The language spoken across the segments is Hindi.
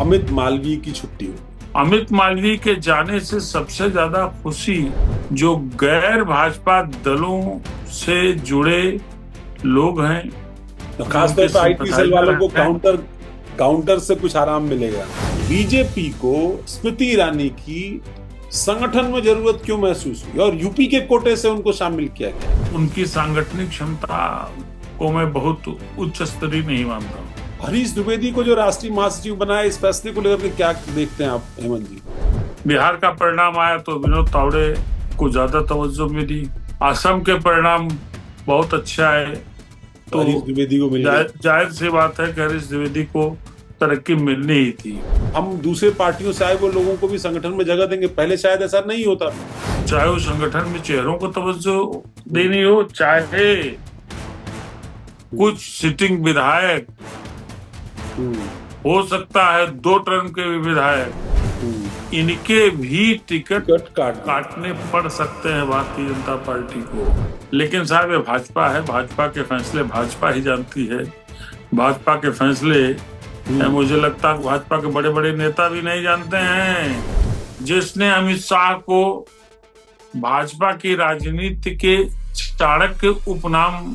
अमित मालवीय की छुट्टी हुई। अमित मालवीय के जाने से सबसे ज्यादा खुशी जो गैर भाजपा दलों से जुड़े लोग हैं, तो जो उनके खासतौर पर आईटी सेल वालों सिंपथाइजर को हैं। काउंटर से कुछ आराम मिलेगा। बीजेपी को स्मृति ईरानी की संगठन में जरूरत क्यों महसूस हुई और यूपी के कोटे से उनको शामिल किया गया? उनकी सांगठनिक क्षमता को मैं बहुत उच्च स्तरीय नहीं मानता हूँ। हरीश द्विवेदी को जो राष्ट्रीय महासचिव बनाया, इस फैसले को लेकर के क्या देखते हैं आप हेमंत जी? बिहार का परिणाम आया तो विनोद तावड़े को ज्यादा तवज्जो मिली। असम के परिणाम बहुत अच्छा है तो हरीश द्विवेदी को मिल गया। जाहिर सी बात है कि हरीश द्विवेदी को तरक्की मिलनी ही थी। हम दूसरे पार्टियों से आए वो लोगों को भी संगठन में जगह देंगे, पहले शायद ऐसा नहीं होता। चाहे वो संगठन में चेहरों को तवज्जो देनी हो, चाहे कुछ सिटिंग विधायक, हो सकता है 2 टर्म के भी विधायक, इनके भी टिकट काटने पड़ सकते हैं भारतीय जनता पार्टी को। लेकिन साहब ये भाजपा है, भाजपा के फैसले भाजपा ही जानती है। भाजपा के फैसले मुझे लगता है भाजपा के बड़े बड़े नेता भी नहीं जानते हैं। जिसने अमित शाह को भाजपा की राजनीति के चाणक्य उपनाम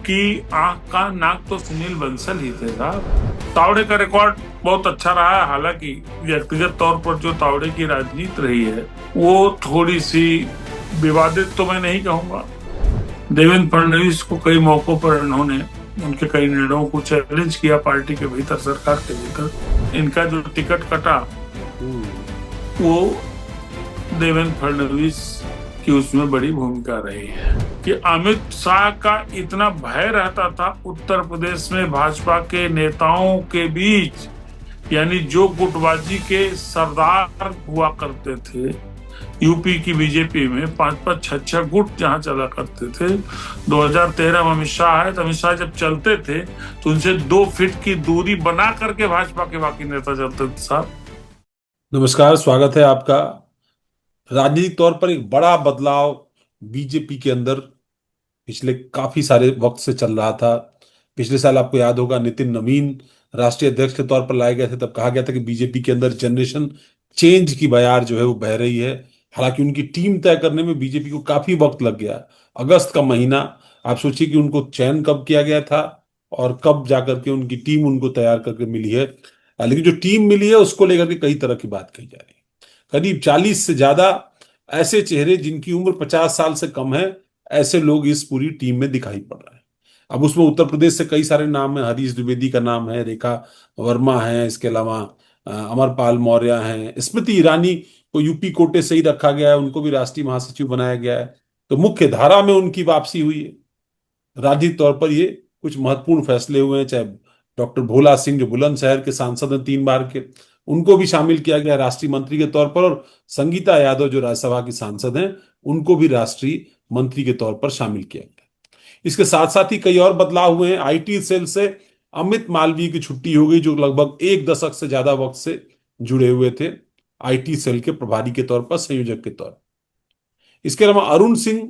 की आंख का नाक तो सुनील बंसल ही थे साहब। तावड़े का रिकॉर्ड बहुत अच्छा रहा है। हालांकि व्यक्तिगत तौर पर जो तावड़े की राजनीति रही है वो थोड़ी सी विवादित तो मैं नहीं कहूंगा। देवेंद्र फडणवीस को कई मौकों पर उन्होंने उनके कई निर्णयों को चैलेंज किया पार्टी के भीतर, सरकार के भीतर। इनका जो टिकट कटा वो देवेंद्र फडणवीस की उसमें बड़ी भूमिका रही है कि अमित शाह का इतना भय रहता था उत्तर प्रदेश में भाजपा के नेताओं के बीच, यानी जो गुटबाजी के सरदार हुआ करते थे यूपी की बीजेपी में, 5-5, 6-6 गुट जहां चला करते थे। 2013 में अमित शाह आए तो अमित शाह जब चलते थे तो उनसे 2 फीट की दूरी बना करके भाजपा के बाकी नेता चलते थे साहब। नमस्कार, स्वागत है आपका। राजनीतिक तौर पर एक बड़ा बदलाव बीजेपी के अंदर पिछले काफी सारे वक्त से चल रहा था। पिछले साल आपको याद होगा नितिन नवीन राष्ट्रीय अध्यक्ष के तौर पर लाए गए थे, तब कहा गया था कि बीजेपी के अंदर जनरेशन चेंज की बयार जो है वो बह रही है। हालांकि उनकी टीम तय करने में बीजेपी को काफी वक्त लग गया। अगस्त का महीना, आप सोचिए कि उनको चयन कब किया गया था और कब जाकर के उनकी टीम उनको तैयार करके मिली है। लेकिन जो टीम मिली है उसको लेकर के कई तरह की बात कही जा रही है। करीब 40 से ज्यादा ऐसे चेहरे जिनकी उम्र 50 साल से कम है, ऐसे लोग इस पूरी टीम में दिखाई पड़ रहे हैं। अब उसमें उत्तर प्रदेश से कई सारे नाम हैं। हरीश द्विवेदी का नाम है, रेखा वर्मा है, इसके अलावा अमरपाल मौर्य हैं, स्मृति ईरानी को यूपी कोटे से ही रखा गया है, उनको भी राष्ट्रीय महासचिव बनाया गया है। तो मुख्य धारा में उनकी वापसी हुई है। राजनीतिक तौर पर ये कुछ महत्वपूर्ण फैसले हुए हैं। चाहे डॉक्टर भोला सिंह जो बुलंदशहर के सांसद हैं 3 बार के, उनको भी शामिल किया गया राष्ट्रीय मंत्री के तौर पर, और संगीता यादव जो राज्यसभा की सांसद हैं उनको भी राष्ट्रीय मंत्री के तौर पर शामिल किया गया। इसके साथ साथ ही कई और बदलाव हुए हैं। आईटी सेल से अमित मालवीय की छुट्टी हो गई, जो लगभग 1 दशक से ज्यादा वक्त से जुड़े हुए थे आईटी सेल के प्रभारी के तौर पर, संयोजक के तौर पर। इसके अलावा अरुण सिंह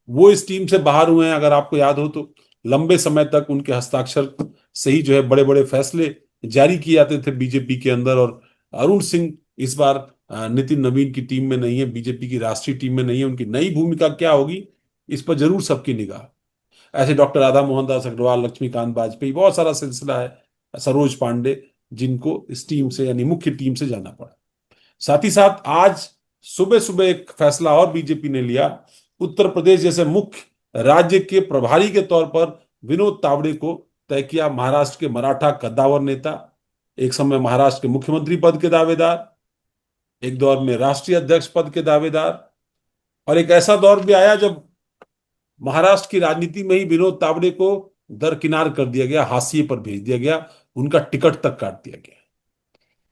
वो इस टीम से बाहर हुए हैं। अगर आपको याद हो तो लंबे समय तक उनके हस्ताक्षर से ही जो है बड़े बड़े फैसले जारी किए जाते थे बीजेपी के अंदर। और अरुण सिंह इस बार नितिन नवीन की टीम में नहीं है, बीजेपी की राष्ट्रीय टीम में नहीं है। उनकी नई भूमिका क्या होगी इस पर जरूर सबकी निगाह। ऐसे डॉक्टर राधा मोहन दास अग्रवाल, लक्ष्मीकांत वाजपेयी, बहुत सारा सिलसिला है, सरोज पांडे, जिनको इस टीम से यानी मुख्य टीम से जाना पड़ा। साथ ही साथ आज सुबह सुबह एक फैसला और बीजेपी ने लिया। उत्तर प्रदेश जैसे मुख्य राज्य के प्रभारी के तौर पर विनोद तावड़े को तय किया। महाराष्ट्र के मराठा कद्दावर नेता, एक समय महाराष्ट्र के मुख्यमंत्री पद के दावेदार, एक दौर में राष्ट्रीय अध्यक्ष पद के दावेदार, और एक ऐसा दौर भी आया जब महाराष्ट्र की राजनीति में ही विनोद तावड़े को दरकिनार कर दिया गया, हाशिए पर भेज दिया गया, उनका टिकट तक काट दिया गया।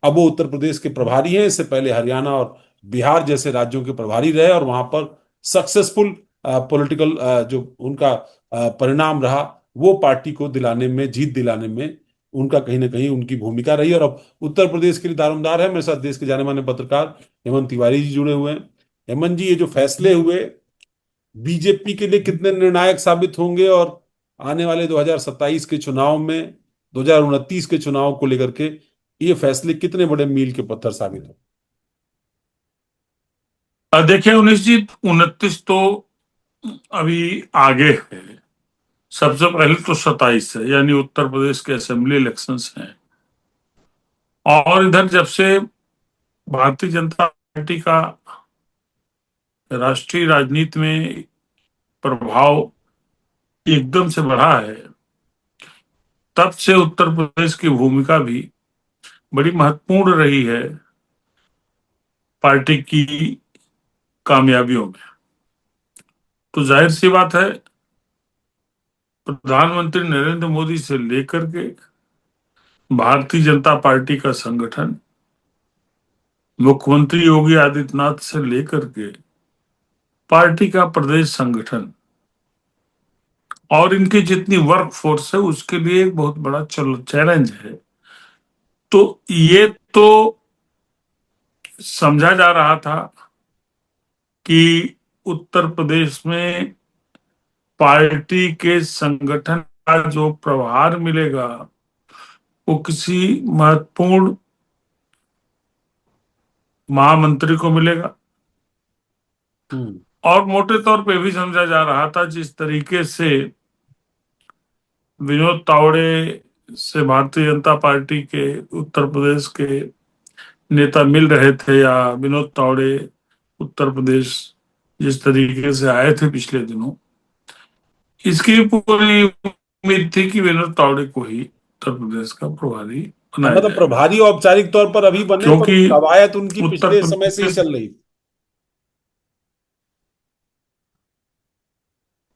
अब वो उत्तर प्रदेश के प्रभारी हैं। इससे पहले हरियाणा और बिहार जैसे राज्यों के प्रभारी रहे और वहां पर सक्सेसफुल पॉलिटिकल जो उनका परिणाम रहा वो पार्टी को दिलाने में, जीत दिलाने में उनका कहीं ना कहीं उनकी भूमिका रही। और अब उत्तर प्रदेश के लिए दारोमदार है। मेरे साथ देश के जाने माने पत्रकार हेमंत तिवारी जी जुड़े हुए हैं। हेमंत जी, ये जो फैसले हुए बीजेपी के लिए कितने निर्णायक साबित होंगे और आने वाले 2027 के चुनाव में, 2029 के चुनाव को लेकर के ये फैसले कितने बड़े मील के पत्थर साबित हो? देखिए 1929 तो अभी आगे है। सबसे पहले तो 27 है, यानी उत्तर प्रदेश के असेंबली इलेक्शंस हैं। और इधर जब से भारतीय जनता पार्टी का राष्ट्रीय राजनीति में प्रभाव एकदम से बढ़ा है, तब से उत्तर प्रदेश की भूमिका भी बड़ी महत्वपूर्ण रही है पार्टी की कामयाबियों में। तो जाहिर सी बात है, प्रधानमंत्री नरेंद्र मोदी से लेकर के भारतीय जनता पार्टी का संगठन, मुख्यमंत्री योगी आदित्यनाथ से लेकर के पार्टी का प्रदेश संगठन और इनकी जितनी वर्क फोर्स है, उसके लिए एक बहुत बड़ा चैलेंज है। तो ये तो समझा जा रहा था कि उत्तर प्रदेश में पार्टी के संगठन का जो प्रभार मिलेगा वो किसी महत्वपूर्ण महामंत्री को मिलेगा। हम्म। और मोटे तौर पे भी समझा जा रहा था, जिस तरीके से विनोद तावड़े से भारतीय जनता पार्टी के उत्तर प्रदेश के नेता मिल रहे थे, या विनोद तावड़े उत्तर प्रदेश जिस तरीके से आए थे पिछले दिनों, इसकी पूरी उम्मीद थी कि विनोद तावड़े को ही उत्तर प्रदेश का प्रभारी बनाया मतलब जाएगा। प्रभारी औपचारिक तौर पर अभी बने, पर क्योंकि कवायद उनकी उत्तर पिछले समय से ही प्रदेश, चल रही।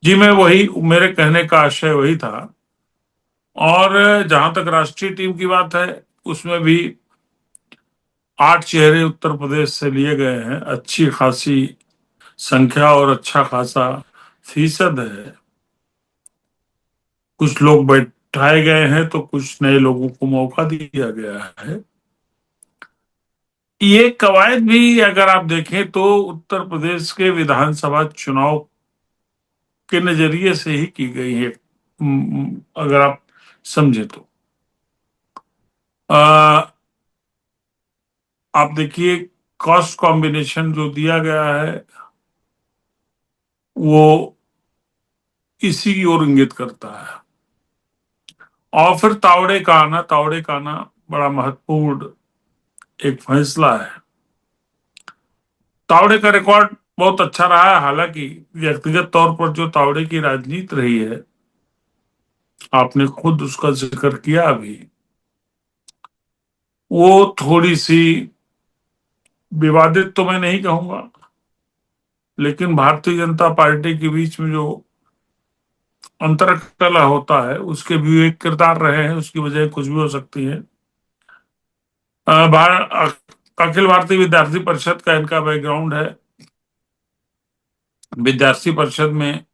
जी मैं वही, मेरे कहने का आशय वही था। और जहां तक राष्ट्रीय टीम की बात है, उसमें भी 8 चेहरे उत्तर प्रदेश से लिए गए हैं। अच्छी खासी संख्या और अच्छा खासा फीसद है। कुछ लोग बैठाए गए हैं तो कुछ नए लोगों को मौका दिया गया है। ये कवायद भी अगर आप देखें तो उत्तर प्रदेश के विधानसभा चुनाव के नजरिए से ही की गई है। अगर आप समझे तो आ, आप देखिए, कॉस्ट कॉम्बिनेशन जो दिया गया है वो इसी की ओर इंगित करता है। और फिर तावड़े का आना बड़ा महत्वपूर्ण एक फैसला है। तावड़े का रिकॉर्ड बहुत अच्छा रहा है। हालांकि व्यक्तिगत तौर पर जो तावड़े की राजनीति रही है, आपने खुद उसका जिक्र किया अभी, वो थोड़ी सी विवादित तो मैं नहीं कहूंगा, लेकिन भारतीय जनता पार्टी के बीच में जो अंतरकलह होता है उसके भी एक किरदार रहे हैं। उसकी वजह कुछ भी हो सकती है। अखिल भारतीय विद्यार्थी परिषद का इनका बैकग्राउंड है। विद्यार्थी परिषद में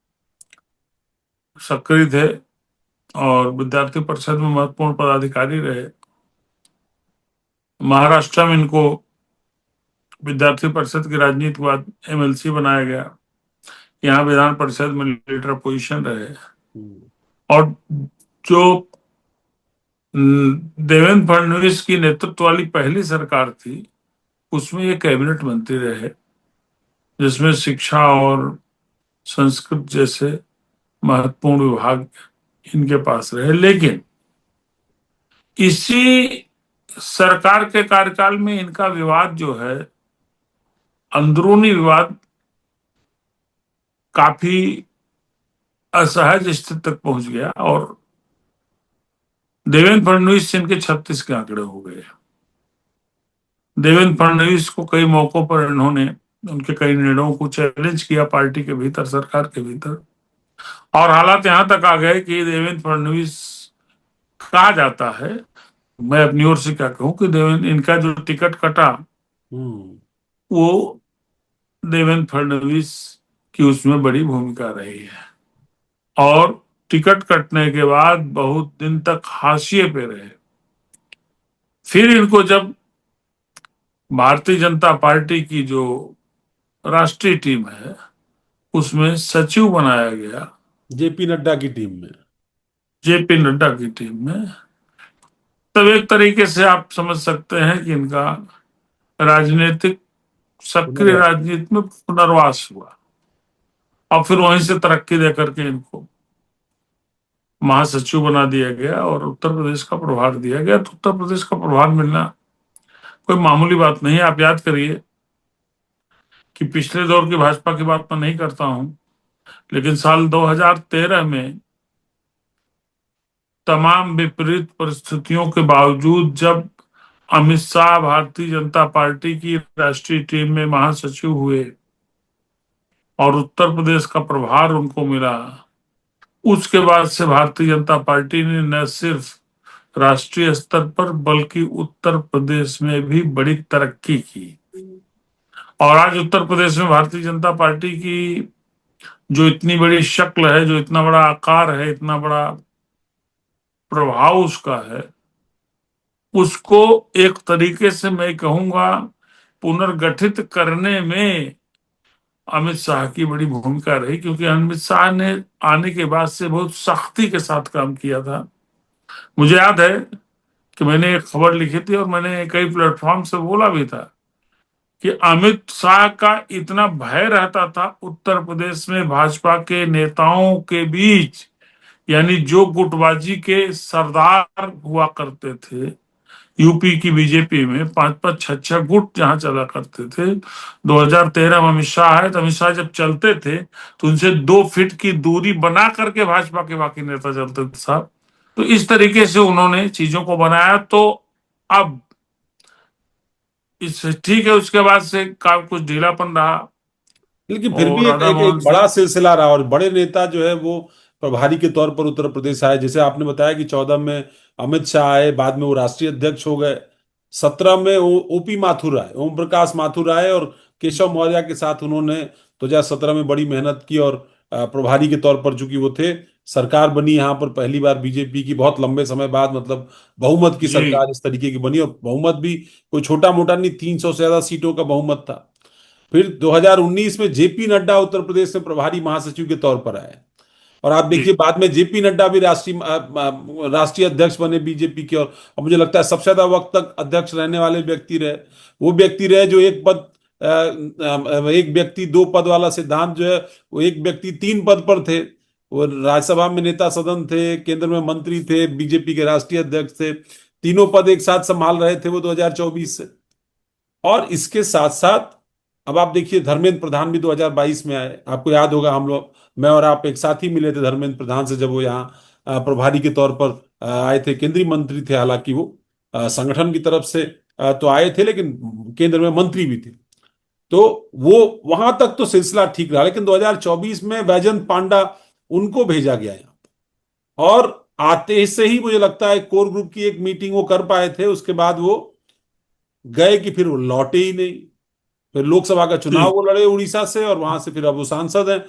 सक्रिय थे और विद्यार्थी परिषद में महत्वपूर्ण पदाधिकारी रहे। महाराष्ट्र में इनको विद्यार्थी परिषद की राजनीति के बाद एमएलसी बनाया गया। यहाँ विधान परिषद में लीडर पोजीशन रहे। हम्म। और जो देवेंद्र फडणवीस की नेतृत्व वाली पहली सरकार थी, उसमें ये कैबिनेट मंत्री रहे, जिसमें शिक्षा और संस्कृत जैसे महत्वपूर्ण विभाग इनके पास रहे। लेकिन इसी सरकार के कार्यकाल में इनका विवाद जो है, अंदरूनी विवाद, काफी असहज स्थिति तक पहुंच गया और देवेंद्र फडणवीस से इनके 36 के आंकड़े हो गए। देवेंद्र फडणवीस को कई मौकों पर इन्होंने उनके कई निर्णयों को चैलेंज किया पार्टी के भीतर, सरकार के भीतर। और हालात यहां तक आ गए कि देवेंद्र फडणवीस, कहा जाता है, मैं अपनी ओर से क्या कहूं, कि देवेंद्र, इनका जो टिकट कटा हम्म। वो देवेंद्र फडणवीस की उसमें बड़ी भूमिका रही है। और टिकट कटने के बाद बहुत दिन तक हाशिए पे रहे। फिर इनको जब भारतीय जनता पार्टी की जो राष्ट्रीय टीम है उसमें सचिव बनाया गया, जेपी नड्डा की टीम में। जेपी नड्डा की टीम में। तब एक तरीके से आप समझ सकते हैं कि इनका राजनीतिक, सक्रिय पुनर्वास। राजनीति में पुनर्वास हुआ, और फिर वहीं से तरक्की देकर के इनको महासचिव बना दिया गया और उत्तर प्रदेश का प्रभार दिया गया। तो उत्तर प्रदेश का प्रभार मिलना कोई मामूली बात नहीं है। आप याद करिए कि पिछले दौर की भाजपा की बात मैं नहीं करता हूं, लेकिन साल 2013 में तमाम विपरीत परिस्थितियों के बावजूद जब अमित शाह भारतीय जनता पार्टी की राष्ट्रीय टीम में महासचिव हुए और उत्तर प्रदेश का प्रभार उनको मिला, उसके बाद से भारतीय जनता पार्टी ने न सिर्फ राष्ट्रीय स्तर पर बल्कि उत्तर प्रदेश में भी बड़ी तरक्की की। और आज उत्तर प्रदेश में भारतीय जनता पार्टी की जो इतनी बड़ी शक्ल है, जो इतना बड़ा आकार है, इतना बड़ा प्रभाव उसका है, उसको एक तरीके से मैं कहूंगा पुनर्गठित करने में अमित शाह की बड़ी भूमिका रही, क्योंकि अमित शाह ने आने के बाद से बहुत सख्ती के साथ काम किया था। मुझे याद है कि मैंने एक खबर लिखी थी और मैंने कई प्लेटफॉर्म से बोला भी था कि अमित शाह का इतना भय रहता था उत्तर प्रदेश में भाजपा के नेताओं के बीच, यानी जो गुटबाजी के सरदार हुआ करते थे यूपी की बीजेपी में, पांच पांच छह छह गुट जहां चला करते थे। 2013 में अमित शाह आए तो अमित शाह जब चलते थे तो उनसे 2 फीट की दूरी बना करके भाजपा के बाकी नेता चलते थे साहब। तो इस तरीके से उन्होंने चीजों को बनाया। तो अब इस ठीक है, उसके बाद से काम कुछ ढीलापन रहा लेकिन फिर और भी एक राधा एक, मोहन एक सिंह। बड़ा सिलसिला रहा और बड़े नेता जो है वो प्रभारी के तौर पर उत्तर प्रदेश आए। जैसे आपने बताया कि 14 में अमित शाह आए, बाद में वो राष्ट्रीय अध्यक्ष हो गए। 17 में ओपी माथुर आए, ओम प्रकाश माथुर आए, और केशव मौर्य के साथ उन्होंने 2017 में बड़ी मेहनत की और प्रभारी के तौर पर चूंकि वो थे, सरकार बनी यहाँ पर पहली बार बीजेपी की बहुत लंबे समय बाद, मतलब बहुमत की जी सरकार इस तरीके की बनी, और बहुमत भी कोई छोटा मोटा नहीं, 300 से ज्यादा सीटों का बहुमत था। फिर 2019 में जेपी नड्डा उत्तर प्रदेश में प्रभारी महासचिव के तौर पर आए, और आप जी देखिए बाद में जेपी नड्डा भी राष्ट्रीय अध्यक्ष बने बीजेपी के, और मुझे लगता है सबसे ज्यादा वक्त तक अध्यक्ष रहने वाले व्यक्ति रहे। वो व्यक्ति रहे जो एक व्यक्ति 2 पद वाला सिद्धांत जो है, वो एक व्यक्ति 3 पद पर थे। वो राज्यसभा में नेता सदन थे, केंद्र में मंत्री थे, बीजेपी के राष्ट्रीय अध्यक्ष थे, तीनों पद एक साथ संभाल रहे थे वो 2024 से। और इसके साथ साथ अब आप देखिए धर्मेंद्र प्रधान भी 2022 में आए। आपको याद होगा हम लोग, मैं और आप एक साथ ही मिले थे धर्मेंद्र प्रधान से जब वो यहाँ प्रभारी के तौर पर आए थे। केंद्रीय मंत्री थे, हालांकि वो संगठन की तरफ से तो आए थे, लेकिन केंद्र में मंत्री भी थे। तो वो वहां तक तो सिलसिला ठीक रहा, लेकिन 2024 में बैजंत पांडा उनको भेजा गया यहाँ, और आते से ही मुझे लगता है कोर ग्रुप की एक मीटिंग वो कर पाए थे, उसके बाद वो गए कि फिर वो लौटे ही नहीं। फिर लोकसभा का चुनाव जी वो लड़े उड़ीसा से, और वहां से फिर अब वो सांसद हैं।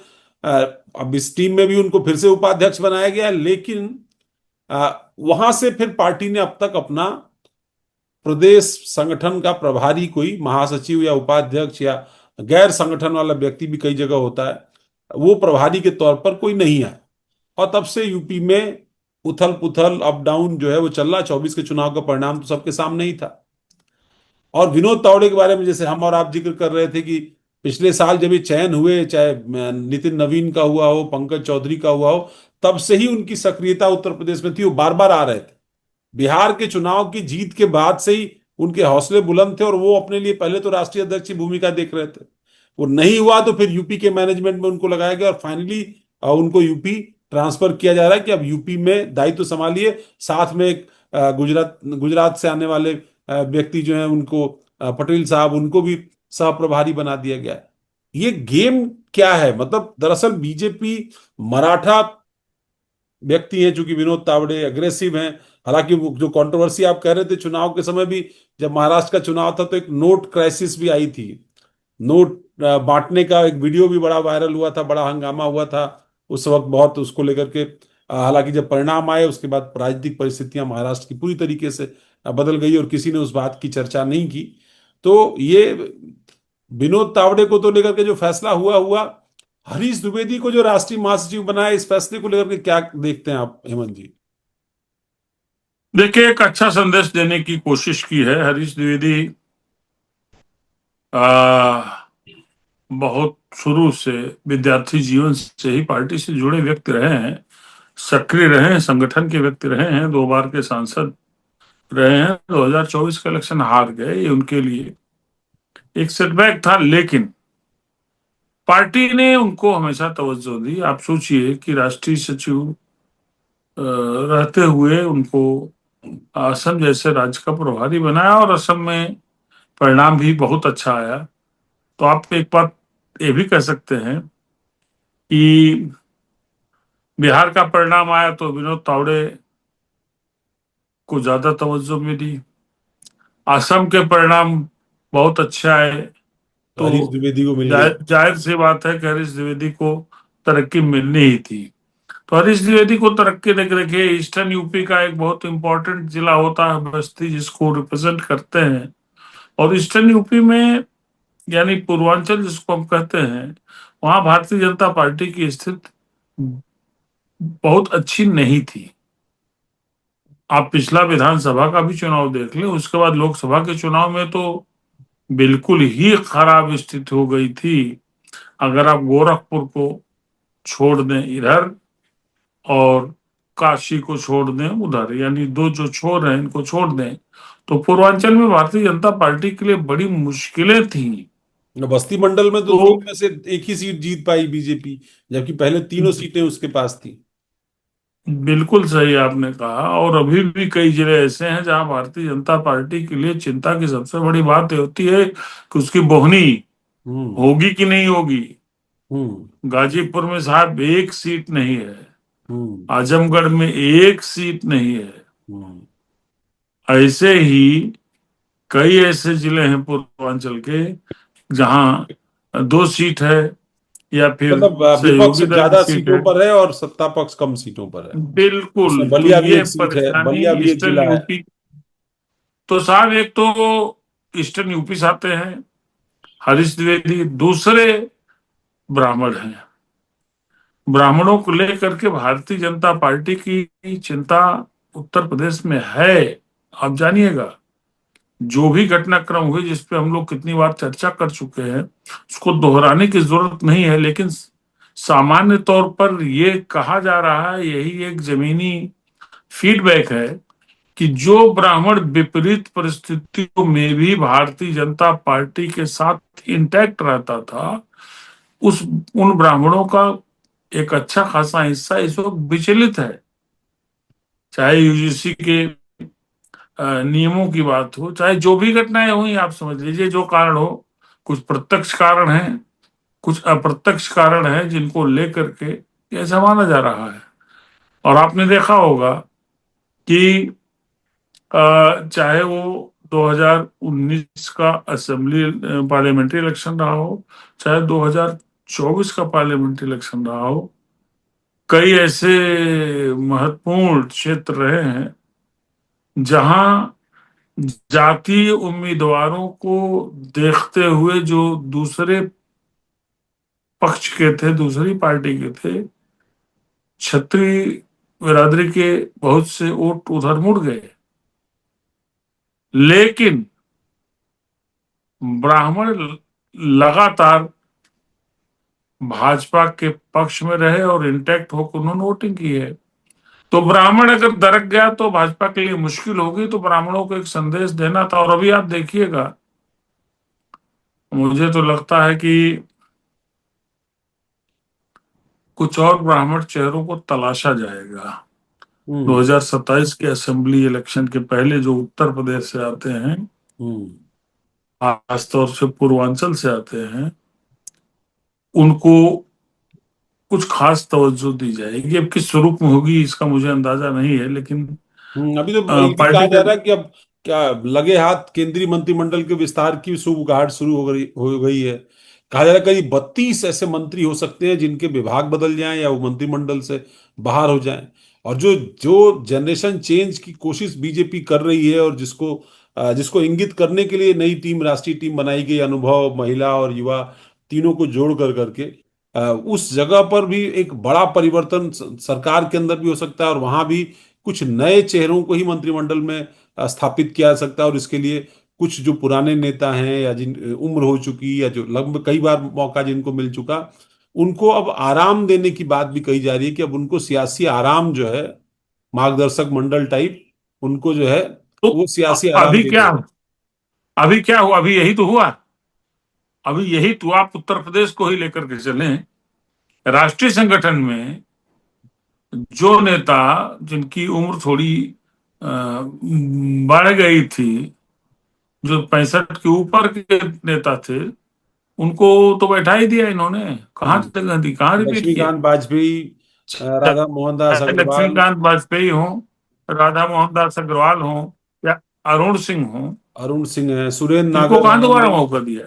अब इस टीम में भी उनको फिर से उपाध्यक्ष बनाया गया है, लेकिन वहां से फिर पार्टी ने अब तक अपना प्रदेश संगठन का प्रभारी, कोई महासचिव या उपाध्यक्ष या गैर संगठन वाला व्यक्ति भी कई जगह होता है, वो प्रभारी के तौर पर कोई नहीं आया। और तब से यूपी में उथल पुथल अप डाउन जो है वो चल रहा। 24 के चुनाव का परिणाम तो सबके सामने ही था। और विनोद तावड़े के बारे में जैसे हम और आप जिक्र कर रहे थे कि पिछले साल जब ये चयन हुए, चाहे नितिन नवीन का हुआ हो, पंकज चौधरी का हुआ हो, तब से ही उनकी सक्रियता उत्तर प्रदेश में थी। वो बार बार आ रहे थे। बिहार के चुनाव की जीत के बाद से ही उनके हौसले बुलंद थे, और वो अपने लिए पहले तो राष्ट्रीय अध्यक्ष की भूमिका देख रहे थे। वो नहीं हुआ तो फिर यूपी के मैनेजमेंट में उनको लगाया गया, और फाइनली उनको यूपी ट्रांसफर किया जा रहा है कि अब यूपी में दायित्व संभालिए। साथ में एक गुजरात गुजरात से आने वाले व्यक्ति जो है उनको पटेल साहब, उनको भी सह प्रभारी बना दिया गया है। ये गेम क्या है? मतलब दरअसल बीजेपी मराठा व्यक्ति हैं, चूंकि विनोद तावड़े अग्रेसिव हैं। हालांकि वो जो कंट्रोवर्सी आप कह रहे थे चुनाव के समय भी, जब महाराष्ट्र का चुनाव था तो एक नोट क्राइसिस भी आई थी। नोट बांटने का एक वीडियो भी बड़ा वायरल हुआ था, बड़ा हंगामा हुआ था उस वक्त बहुत उसको लेकर के। हालांकि जब परिणाम आए उसके बाद राजनीतिक परिस्थितियां महाराष्ट्र की पूरी तरीके से बदल गई, और किसी ने उस बात की चर्चा नहीं की। तो ये विनोद तावड़े को तो लेकर के जो फैसला हुआ हुआ, हरीश द्विवेदी को जो राष्ट्रीय महासचिव बनाया, इस फैसले को लेकर के क्या देखते हैं आप हेमंत जी? देखिए, एक अच्छा संदेश देने की कोशिश की है हरीश द्विवेदी। आ, बहुत शुरू से विद्यार्थी जीवन से ही पार्टी से जुड़े व्यक्ति रहे हैं, सक्रिय रहे हैं, संगठन के व्यक्ति रहे हैं, 2 बार के सांसद रहे हैं। 2024 का इलेक्शन हार गए, ये उनके लिए एक सेटबैक था, लेकिन पार्टी ने उनको हमेशा तवज्जो दी। आप सोचिए कि राष्ट्रीय सचिव रहते हुए उनको असम जैसे राज्य का प्रभारी बनाया, और असम में परिणाम भी बहुत अच्छा आया। तो आप एक बात ये भी कह सकते हैं कि बिहार का परिणाम आया तो विनोद तावड़े को ज्यादा तवज्जो मिली। असम के परिणाम बहुत अच्छे आए, तो तो हरीश द्विवेदी को मिल गया। जाहिर सी बात है कि हरीश द्विवेदी को तरक्की मिलनी ही थी। तो हरीश द्विवेदी को तरक्की देख रखे, ईस्टर्न यूपी का एक बहुत इंपॉर्टेंट जिला होता है बस्ती, जिसको रिप्रेजेंट करते हैं। और ईस्टर्न यूपी में, यानी पूर्वांचल जिसको हम कहते हैं, वहां भारतीय जनता पार्टी की स्थिति बहुत अच्छी नहीं थी। आप पिछला विधानसभा का भी चुनाव देख लें, उसके बाद लोकसभा के चुनाव में तो बिल्कुल ही खराब स्थिति हो गई थी। अगर आप गोरखपुर को छोड़ दें इधर, और काशी को छोड़ दें उधर, यानी दो जो छोर हैं इनको छोड़ दें, तो पूर्वांचल में भारतीय जनता पार्टी के लिए बड़ी मुश्किलें थी। बस्ती मंडल में तो तो 3 में से एक ही सीट जीत पाई बीजेपी, जबकि पहले तीनों सीटें उसके पास थी। बिल्कुल सही आपने कहा। और अभी भी कई जिले ऐसे हैं जहां भारतीय जनता पार्टी के लिए चिंता की सबसे बड़ी बात ये होती है कि उसकी बोहनी हम्म। होगी कि नहीं होगी। हम्म। गाजीपुर में साहब एक सीट नहीं है, हम्म। आजमगढ़ में एक सीट नहीं है। हम्म। ऐसे ही कई ऐसे जिले हैं पूर्वांचल के जहां 2 सीट है, या फिर मतलब विपक्ष सहयोगी दल की ज्यादा सीट सीटों है। पर है और सत्ता पक्ष कम सीटों पर है। बिल्कुल, उसमें तो बलिया भी ये एक सीट है, परेशानी बलिया भी एक ईस्टर्न जिला है। यूपी। तो साहब, एक तो ईस्टर्न यूपी से आते हैं हरीश द्विवेदी, दूसरे ब्राह्मण हैं। ब्राह्मणों को लेकर के भारतीय जनता पार्टी की चिंता उत्तर प्रदेश में है। आप जानिएगा, जो भी घटनाक्रम हुए जिस पे हम लोग कितनी बार चर्चा कर चुके हैं, उसको दोहराने की जरूरत नहीं है, लेकिन सामान्य तौर पर ये कहा जा रहा है, यही एक जमीनी फीडबैक है, कि जो ब्राह्मण विपरीत परिस्थितियों में भी भारतीय जनता पार्टी के साथ इंटैक्ट रहता था, उस उन ब्राह्मणों का एक अच्छा खासा हिस्सा इस वक्त विचलित है। चाहे यूजीसी के नियमों की बात हो, चाहे जो भी घटनाएं हुई, आप समझ लीजिए जो कारण हो, कुछ प्रत्यक्ष कारण है, कुछ अप्रत्यक्ष कारण है, जिनको लेकर के ऐसा माना जा रहा है। और आपने देखा होगा कि चाहे वो 2019 का असेंबली पार्लियामेंट्री इलेक्शन रहा हो, चाहे 2024 का पार्लियामेंट्री इलेक्शन रहा हो, कई ऐसे महत्वपूर्ण क्षेत्र रहे हैं जहां जातीय उम्मीदवारों को देखते हुए जो दूसरे पक्ष के थे, दूसरी पार्टी के थे, क्षत्रिय बिरादरी के बहुत से वोट उधर मुड़ गए। लेकिन ब्राह्मण लगातार भाजपा के पक्ष में रहे और इंटैक्ट होकर उन्होंने वोटिंग की है। तो ब्राह्मण अगर दरक गया तो भाजपा के लिए मुश्किल होगी। तो ब्राह्मणों को एक संदेश देना था। और अभी आप देखिएगा, मुझे तो लगता है कि कुछ और ब्राह्मण चेहरों को तलाशा जाएगा। हम्म। 2027 के असेंबली इलेक्शन के पहले जो उत्तर प्रदेश से आते हैं, हम्म। खासतौर से पूर्वांचल से आते हैं, उनको कुछ खास तवज्जो दी जाएगी। अब किस स्वरूप में होगी इसका मुझे अंदाजा नहीं है, लेकिन अभी तो ये भी कहा पार्टी जा के रहा है कि अब क्या लगे हाथ केंद्रीय मंत्रिमंडल के विस्तार की शुरुआत शुरू हो गई है। कहा जा रहा है करीब 32 ऐसे मंत्री हो सकते हैं जिनके विभाग बदल जाएं या वो मंत्रिमंडल से बाहर हो जाएं। और जो जो जनरेशन चेंज की कोशिश बीजेपी कर रही है, और जिसको इंगित करने के लिए नई टीम, राष्ट्रीय टीम बनाई गई, अनुभव, महिला और युवा तीनों को जोड़ कर करके उस जगह पर भी एक बड़ा परिवर्तन सरकार के अंदर भी हो सकता है, और वहां भी कुछ नए चेहरों को ही मंत्रिमंडल में स्थापित किया जा सकता है, और इसके लिए कुछ जो पुराने नेता हैं या जिन उम्र हो चुकी, या जो लगभग कई बार मौका जिनको मिल चुका, उनको अब आराम देने की बात भी कही जा रही है कि अब उनको सियासी आराम जो है, मार्गदर्शक मंडल टाइप, उनको जो है तो वो सियासी आराम अभी दे क्या, दे। अभी क्या हुआ, अभी यही तो हुआ। अभी यही तो आप उत्तर प्रदेश को ही लेकर के चलें, राष्ट्रीय संगठन में जो नेता जिनकी उम्र थोड़ी बढ़ गई थी, जो 65 के ऊपर के नेता थे, उनको तो बैठा ही दिया इन्होंने। कहाँ जगह दी, कहाँ रिपीट किया। लक्ष्मीकांत वाजपेयी, राधा मोहन दास चाहे अग्रवाल, लक्ष्मीकांत वाजपेयी हो, राधा मोहन दास अग्रवाल हो, या अरुण सिंह हो, अरुण सिंह है, सुरेंद्र इनको नागर कहाँ हैं। दोबारा मौका दिया।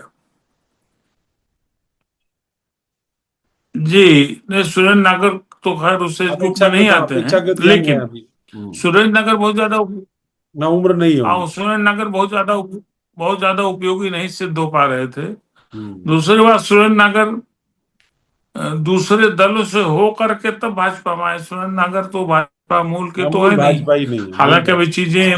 जी, नहीं, सुरेंद्र नागर तो खैर उस एज ग्रुप में नहीं अपेक्षाकृत, हाँ, आते हैं, अपेक्षाकृत यंग है लेकिन अभी। सुरेंद्र नगर बहुत ज्यादा ना उम्र नहीं है उनकी। सुरेंद्र नगर बहुत ज्यादा उपयोगी नहीं सिद्ध हो पा रहे थे। हम्म। दूसरी बात, सुरेंद्र नगर दूसरे दलों से हो करके तब भाजपा में आए। सुरेंद्र नगर तो भाजपा मूल के हाँ, तो मूल है नहीं। भाजपा ही नहीं है, मूल हालांकि अभी भाजपा। चीजें,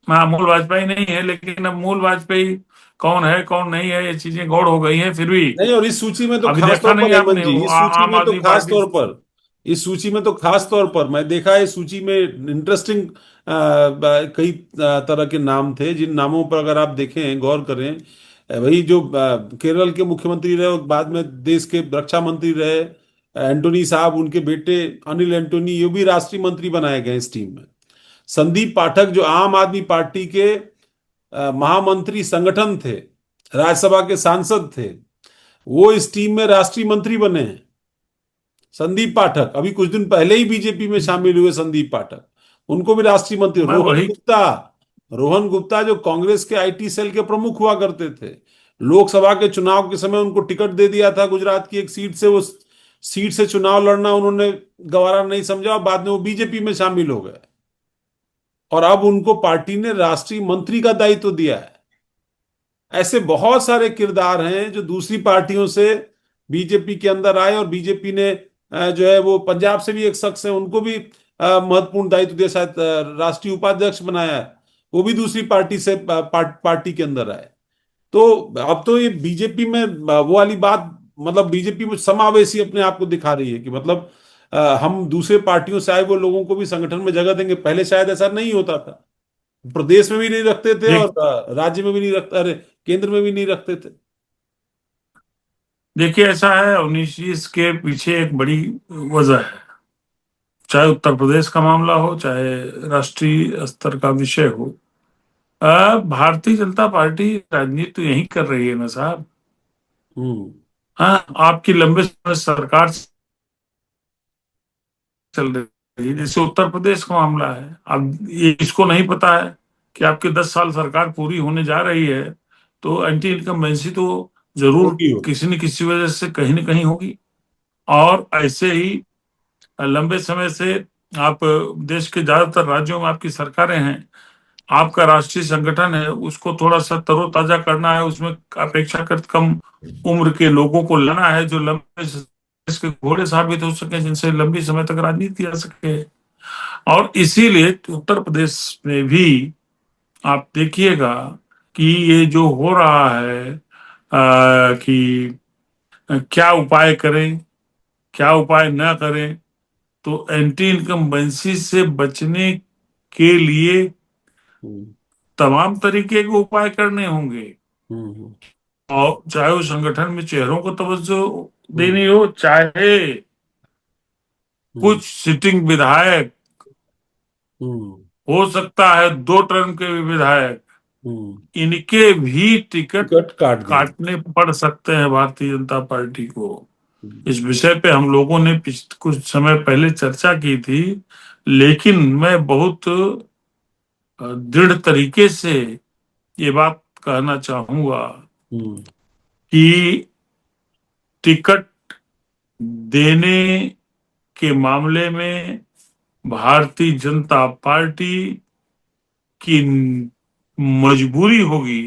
हाँ, मूल भाजपा ही नहीं है, लेकिन अब मूल वाजपेयी कौन है कौन नहीं है, ये चीजें गौड़ हो गई हैं फिर भी। नहीं, और इस सूची में तो अभी खास देखा तौर नहीं पर हेमंत आपने, जी, वो इस सूची आम में तो आदमी खास पार्टी। तौर पर, इस सूची में तो खास तौर पर मैं देखा है, इस सूची में इंटरेस्टिंग कई तरह के नाम थे, जिन नामों पर अगर आप देखें, गौर करें, वही जो केरल के मुख्यमंत्री रहे और बाद में देश के रक्षा मंत्री रहे, एंटोनी साहब, उनके बेटे अनिल एंटोनी, ये भी राष्ट्रीय मंत्री बनाए गए इस टीम में। संदीप पाठक जो आम आदमी पार्टी के महामंत्री संगठन थे, राज्यसभा के सांसद थे, वो इस टीम में राष्ट्रीय मंत्री बने हैं। संदीप पाठक अभी कुछ दिन पहले ही बीजेपी में शामिल हुए, संदीप पाठक, उनको भी राष्ट्रीय मंत्री। मैं रोहन वही, गुप्ता, रोहन गुप्ता जो कांग्रेस के आईटी सेल के प्रमुख हुआ करते थे, लोकसभा के चुनाव के समय उनको टिकट दे दिया था गुजरात की एक सीट से, वो सीट से चुनाव लड़ना उन्होंने गवारा नहीं समझा, और बाद में वो बीजेपी में शामिल हो गए, और अब उनको पार्टी ने राष्ट्रीय मंत्री का दायित्व दिया है। ऐसे बहुत सारे किरदार हैं जो दूसरी पार्टियों से बीजेपी के अंदर आए, और बीजेपी ने जो है वो पंजाब से भी एक शख्स है, उनको भी महत्वपूर्ण दायित्व दिया, शायद राष्ट्रीय उपाध्यक्ष बनाया है, वो भी दूसरी पार्टी से पार्टी के अंदर आए। तो अब तो ये बीजेपी में वो वाली बात, मतलब बीजेपी में समावेशी अपने आप को दिखा रही है कि मतलब हम दूसरे पार्टियों से आए वो लोगों को भी संगठन में जगह देंगे। पहले शायद ऐसा नहीं होता था, प्रदेश में भी नहीं रखते थे, और देख राज्य में भी नहीं रखते, अरे केंद्र में भी नहीं रखते थे। देखिए, ऐसा है, 19 के पीछे एक बड़ी वजह है। चाहे उत्तर प्रदेश का मामला हो, चाहे राष्ट्रीय स्तर का विषय हो, भारतीय जनता पार्टी राजनीति तो यही कर रही है ना साहब। हम्म। हाँ, आपकी लंबे समय से सरकार चल रही है, जैसे उत्तर प्रदेश का मामला है। अब ये इसको नहीं पता है कि आपके 10 साल सरकार पूरी होने जा रही है, तो एंटी इनकम्बेंसी तो जरूर होगी होगी। किसी न किसी वजह से कहीं न कहीं होगी। और ऐसे ही लंबे समय से आप, देश के ज्यादातर राज्यों में आपकी सरकारें हैं, आपका राष्ट्रीय संगठन है, उसको थोड़ा सा तरोताजा करना है, उसमें अपेक्षाकृत कम उम्र के लोगों को लाना है, जो लंबे देश के घोड़े साबित हो सके, जिनसे लंबी समय तक राजनीति की जा सके। और इसीलिए उत्तर प्रदेश में भी आप देखिएगा कि ये जो हो रहा है, कि क्या उपाय करें, क्या उपाय न करें। तो एंटी इनकम्बेंसी से बचने के लिए हम्म। तमाम तरीके के उपाय करने होंगे। हम्म। और चाहे वो संगठन में चेहरों को तवज्जो हम्म। देनी हो, चाहे हम्म। कुछ सिटिंग विधायक, हम्म। हो सकता है 2 टर्म के भी विधायक, हम्म। इनके भी टिकट टिकट काट दिए। काटने पड़ सकते हैं भारतीय जनता पार्टी को। हम्म। इस विषय पे हम लोगों ने कुछ समय पहले चर्चा की थी, लेकिन मैं बहुत दृढ़ तरीके से ये बात कहना चाहूंगा हम्म। कि टिकट देने के मामले में भारतीय जनता पार्टी की मजबूरी होगी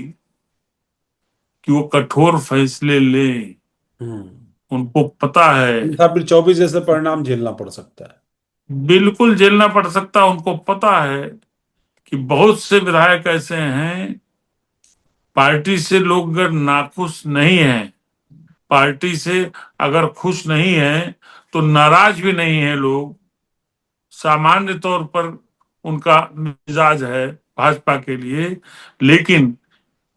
कि वो कठोर फैसले लें। हम्म। उनको पता है, अन्यथा फिर 24 जैसे परिणाम झेलना पड़ सकता है। बिल्कुल झेलना पड़ सकता। उनको पता है कि बहुत से विधायक ऐसे हैं, पार्टी से लोग अगर नाखुश नहीं है, पार्टी से अगर खुश नहीं है, तो नाराज भी नहीं है लोग, सामान्य तौर पर उनका मिजाज है भाजपा के लिए। लेकिन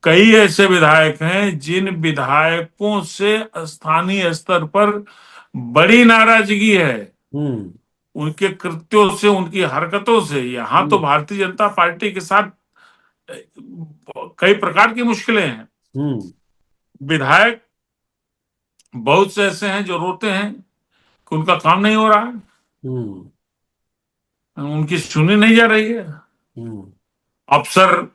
कई ऐसे विधायक हैं जिन विधायकों से स्थानीय स्तर पर बड़ी नाराजगी है, हम्म। उनके कृत्यों से, उनकी हरकतों से। यहाँ तो हम्म। भारतीय जनता पार्टी के साथ कई प्रकार की मुश्किलें हैं। हम्म। विधायक बहुत से ऐसे हैं जो रोते हैं कि उनका काम नहीं हो रहा है, हम्म। उनकी सुनी नहीं जा रही है। हम्म। अफसर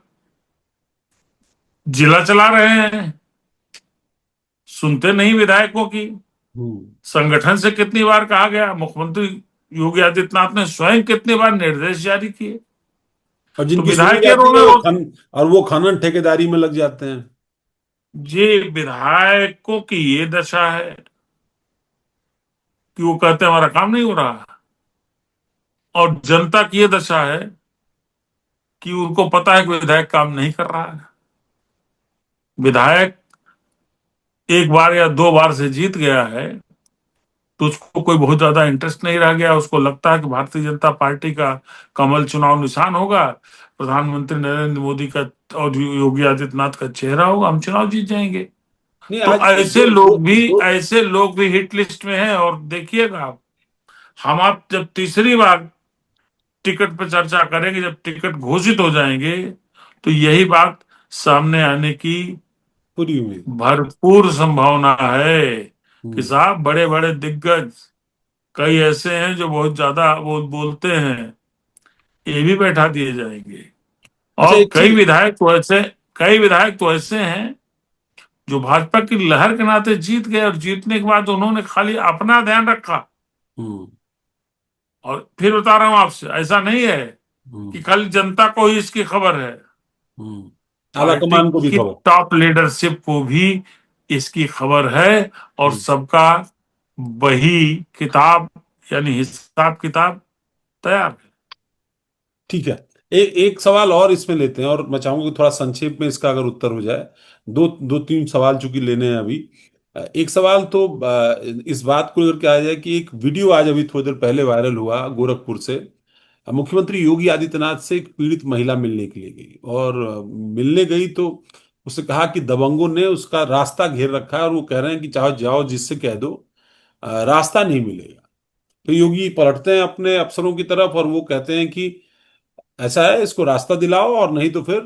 जिला चला रहे हैं, सुनते नहीं विधायकों की। हम्म। संगठन से कितनी बार कहा गया, मुख्यमंत्री योगी आदित्यनाथ ने स्वयं कितनी बार निर्देश जारी किए, और तो जिनकी सुनी विधायक ये जाती रो है रहे वो हो। और वो खनन ठेकेदारी में लग जाते हैं। ये विधायकों की ये दशा है कि वो कहते हैं हमारा काम नहीं हो रहा, और जनता की ये दशा है कि उनको पता है कि विधायक काम नहीं कर रहा है। विधायक एक बार या दो बार से जीत गया है, तो उसको कोई बहुत ज्यादा इंटरेस्ट नहीं रह गया। उसको लगता है कि भारतीय जनता पार्टी का कमल चुनाव निशान होगा, प्रधानमंत्री नरेंद्र मोदी का और योगी आदित्यनाथ का चेहरा होगा, हम चुनाव जीत जाएंगे। नहीं, तो आज ऐसे लोग भी हिट लिस्ट में हैं। और देखिएगा आप, हम आप जब तीसरी बार टिकट पर चर्चा करेंगे, जब टिकट घोषित हो जाएंगे, तो यही बात सामने आने की पूरी उम्मीद। भरपूर संभावना है कि हम्म। साहब बड़े बड़े दिग्गज कई ऐसे हैं जो बहुत ज्यादा वो बोलते हैं, ये भी बैठा दिए जाएंगे। अच्छा, और एक चीज। कई विधायक तो ऐसे हैं जो भाजपा की लहर के नाते जीत गए, और जीतने के बाद उन्होंने खाली अपना ध्यान रखा। हम्म। और फिर बता रहा हूं आपसे, ऐसा नहीं है हम्म। कि खाली जनता को ही इसकी खबर है, आला पार्टी कमान को भी की खबर। टॉप लीडरशिप को भी इसकी खबर है। और हम्म। सबका वही किताब, यानी हिसाब किताब तैयार है। ठीक है। एक सवाल और इसमें लेते हैं, और मैं चाहूंगा कि थोड़ा संक्षेप में इसका अगर उत्तर हो जाए। दो दो तीन सवाल चूंकि लेने हैं अभी। एक सवाल तो इस बात को लेकर के आ जाए कि एक वीडियो आज अभी थोड़ी देर पहले वायरल हुआ गोरखपुर से। मुख्यमंत्री योगी आदित्यनाथ से एक पीड़ित महिला मिलने के लिए गई, और मिलने गई तो उसने कहा कि दबंगों ने उसका रास्ता घेर रखा है, और वो कह रहे हैं कि चाहे जाओ जिससे कह दो, रास्ता नहीं मिलेगा। तो योगी पलटते हैं अपने अफसरों की तरफ और वो कहते हैं कि ऐसा है, इसको रास्ता दिलाओ, और नहीं तो फिर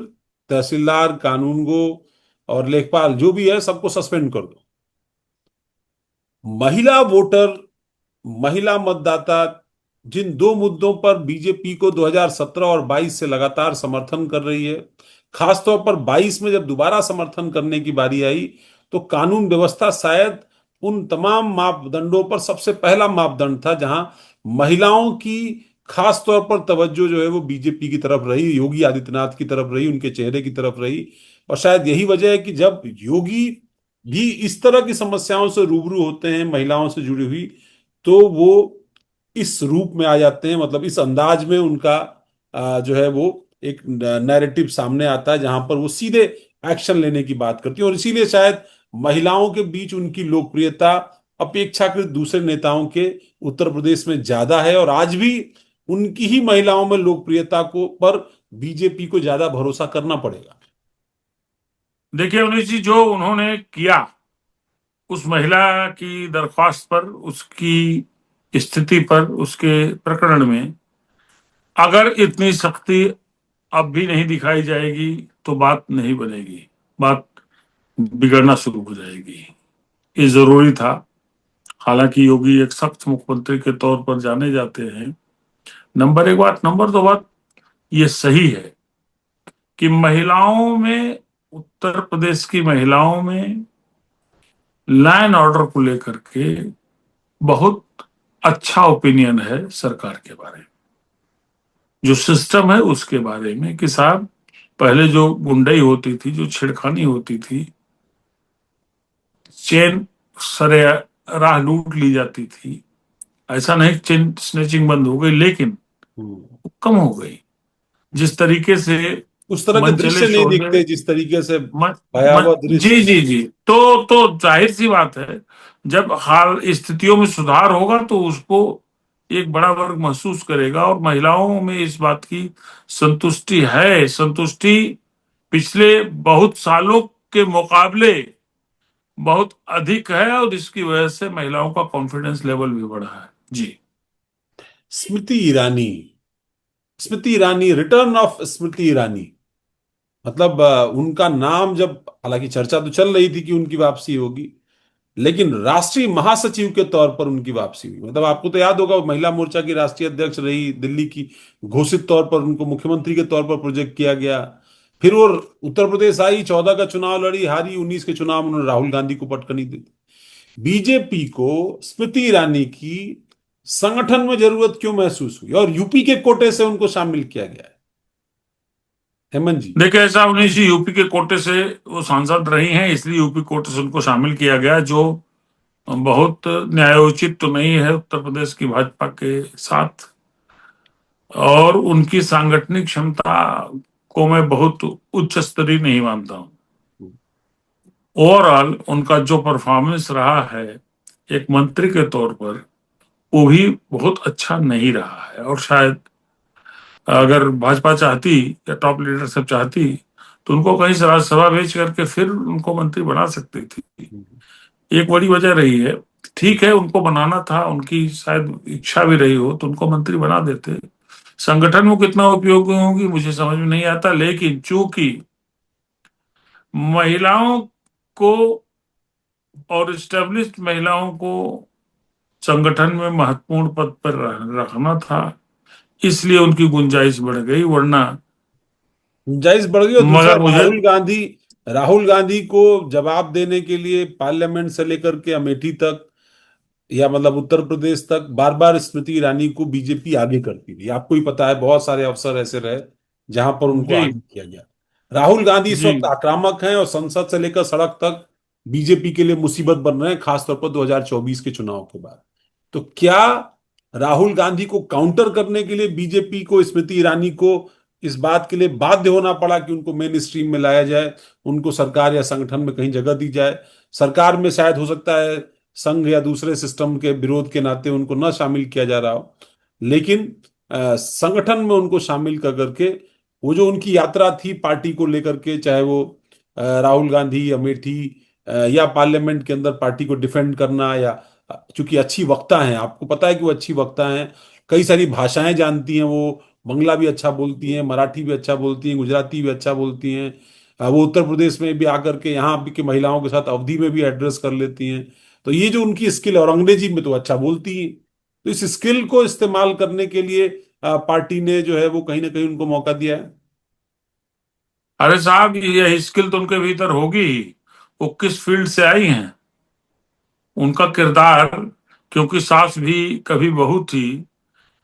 तहसीलदार, कानूनगो और लेखपाल जो भी है सबको सस्पेंड कर दो। महिला वोटर, महिला मतदाता, जिन दो मुद्दों पर बीजेपी को 2017 और 22 से लगातार समर्थन कर रही है, खासतौर पर 22 में जब दोबारा समर्थन करने की बारी आई, तो कानून व्यवस्था शायद उन तमाम मापदंडों पर सबसे पहला मापदंड था जहां महिलाओं की खास तौर पर तवज्जो जो है वो बीजेपी की तरफ रही, योगी आदित्यनाथ की तरफ रही, उनके चेहरे की तरफ रही। और शायद यही वजह है कि जब योगी भी इस तरह की समस्याओं से रूबरू होते हैं महिलाओं से जुड़ी हुई, तो वो इस रूप में आ जाते हैं, मतलब इस अंदाज में उनका जो है वो एक नैरेटिव सामने आता है जहां पर वो सीधे एक्शन लेने की बात करती है। और इसीलिए शायद महिलाओं के बीच उनकी लोकप्रियता अपेक्षाकृत दूसरे नेताओं के उत्तर प्रदेश में ज्यादा है, और आज भी उनकी ही महिलाओं में लोकप्रियता को पर बीजेपी को ज्यादा भरोसा करना पड़ेगा। देखिए उन्नीस जी, जो उन्होंने किया उस महिला की दरख्वास्त पर, उसकी स्थिति पर, उसके प्रकरण में, अगर इतनी सख्ती अब भी नहीं दिखाई जाएगी तो बात नहीं बनेगी, बात बिगड़ना शुरू हो जाएगी। ये जरूरी था। हालांकि योगी एक सख्त मुख्यमंत्री के तौर पर जाने जाते हैं, नंबर एक बात। नंबर दो बात, ये सही है कि महिलाओं में, उत्तर प्रदेश की महिलाओं में लॉ एंड ऑर्डर को लेकर के बहुत अच्छा ओपिनियन है सरकार के बारे में, जो सिस्टम है उसके बारे में, कि साहब पहले जो गुंडई होती थी, जो छेड़खानी होती थी, चेन सरे राह लूट ली जाती थी, ऐसा नहीं चेन स्नैचिंग बंद हो गई, लेकिन हम्म। वो कम हो गई। जिस तरीके से उस तरह के मन चले दृश्य नहीं शोले, दिखते जिस तरीके से मन, भयावह जी दृश्य। जी जी, तो जाहिर सी बात है, जब हाल स्थितियों में सुधार होगा तो उसको एक बड़ा वर्ग महसूस करेगा, और महिलाओं में इस बात की संतुष्टि है। संतुष्टि पिछले बहुत सालों के मुकाबले बहुत अधिक है, और इसकी वजह से महिलाओं का कॉन्फिडेंस लेवल भी बढ़ा है। जी। स्मृति ईरानी, स्मृति ईरानी, रिटर्न ऑफ स्मृति ईरानी, मतलब उनका नाम जब, हालांकि चर्चा तो चल रही थी कि उनकी वापसी होगी, लेकिन राष्ट्रीय महासचिव के तौर पर उनकी वापसी हुई। मतलब आपको तो याद होगा वो महिला मोर्चा की राष्ट्रीय अध्यक्ष रही दिल्ली की, घोषित तौर पर उनको मुख्यमंत्री के तौर पर प्रोजेक्ट किया गया। फिर वो उत्तर प्रदेश आई, 14 का चुनाव लड़ी, हारी, 19 के चुनाव में उन्होंने राहुल गांधी को पटकनी दी। बीजेपी को स्मृति ईरानी की संगठन में जरूरत क्यों महसूस हुई और यूपी के कोटे से उनको शामिल किया गया है, हेमंत जी? देखिए, ऐसा उन्हीं से यूपी के कोटे से वो सांसद रही हैं, इसलिए यूपी कोटे से उनको शामिल किया गया, जो बहुत न्यायोचित तो नहीं है उत्तर प्रदेश की भाजपा के साथ। और उनकी सांगठनिक क्षमता को मैं बहुत उच्च स्तरीय नहीं मानता हूँ। ओवरऑल उनका जो परफॉर्मेंस रहा है एक मंत्री के तौर पर, वो भी बहुत अच्छा नहीं रहा है। और शायद अगर भाजपा चाहती या टॉप लीडरशिप चाहती तो उनको कहीं से राज्यसभा भेज करके फिर उनको मंत्री बना सकती थी। एक बड़ी वजह रही है। ठीक है, उनको बनाना था, उनकी शायद इच्छा भी रही हो तो उनको मंत्री बना देते। संगठन में कितना उपयोगी होगी मुझे समझ में नहीं आता, लेकिन चूंकि महिलाओं को और स्टेब्लिश्ड महिलाओं को संगठन में महत्वपूर्ण पद पर रखना था, इसलिए उनकी गुंजाइश बढ़ गई, वरना। गुंजाइश बढ़ गई। और दूसरा, मगर मुझे, राहुल गांधी को जवाब देने के लिए पार्लियामेंट से लेकर के अमेठी तक, या मतलब उत्तर प्रदेश तक, बार बार स्मृति ईरानी को बीजेपी आगे करती थी। आपको ही पता है बहुत सारे अवसर ऐसे रहे जहां पर उनको जी आगे किया गया। राहुल गांधी इस जी, वक्त आक्रामक हैं और संसद से लेकर सड़क तक बीजेपी के लिए मुसीबत बन रहे हैं, खासतौर पर 2024 के चुनाव के बाद। तो क्या राहुल गांधी को काउंटर करने के लिए बीजेपी को स्मृति ईरानी को इस बात के लिए बाध्य होना पड़ा कि उनको मेन स्ट्रीम में लाया जाए, उनको सरकार या संगठन में कहीं जगह दी जाए? सरकार में शायद हो सकता है संघ या दूसरे सिस्टम के विरोध के नाते उनको न शामिल किया जा रहा हो, लेकिन संगठन में उनको शामिल कर करके वो जो उनकी यात्रा थी पार्टी को लेकर के, चाहे वो राहुल गांधी अमेठी या पार्लियामेंट के अंदर पार्टी को डिफेंड करना, या चूंकि अच्छी वक्ता हैं, आपको पता है कि वो अच्छी वक्ता हैं, कई सारी भाषाएं जानती हैं वो, बंगला भी अच्छा बोलती हैं, मराठी भी अच्छा बोलती हैं, गुजराती भी अच्छा बोलती हैं। वो उत्तर प्रदेश में भी आकर के यहाँ भी के महिलाओं के साथ अवधी में भी एड्रेस कर लेती हैं। तो ये जो उनकी स्किल, और अंग्रेजी में तो अच्छा बोलती हैं, तो इस स्किल को इस्तेमाल करने के लिए पार्टी ने जो है वो कहीं ना कहीं उनको मौका दिया है। अरे साहब, ये स्किल तो उनके भीतर होगी ही। वो किस फील्ड से आई हैं, उनका किरदार, क्योंकि सास भी कभी बहू थी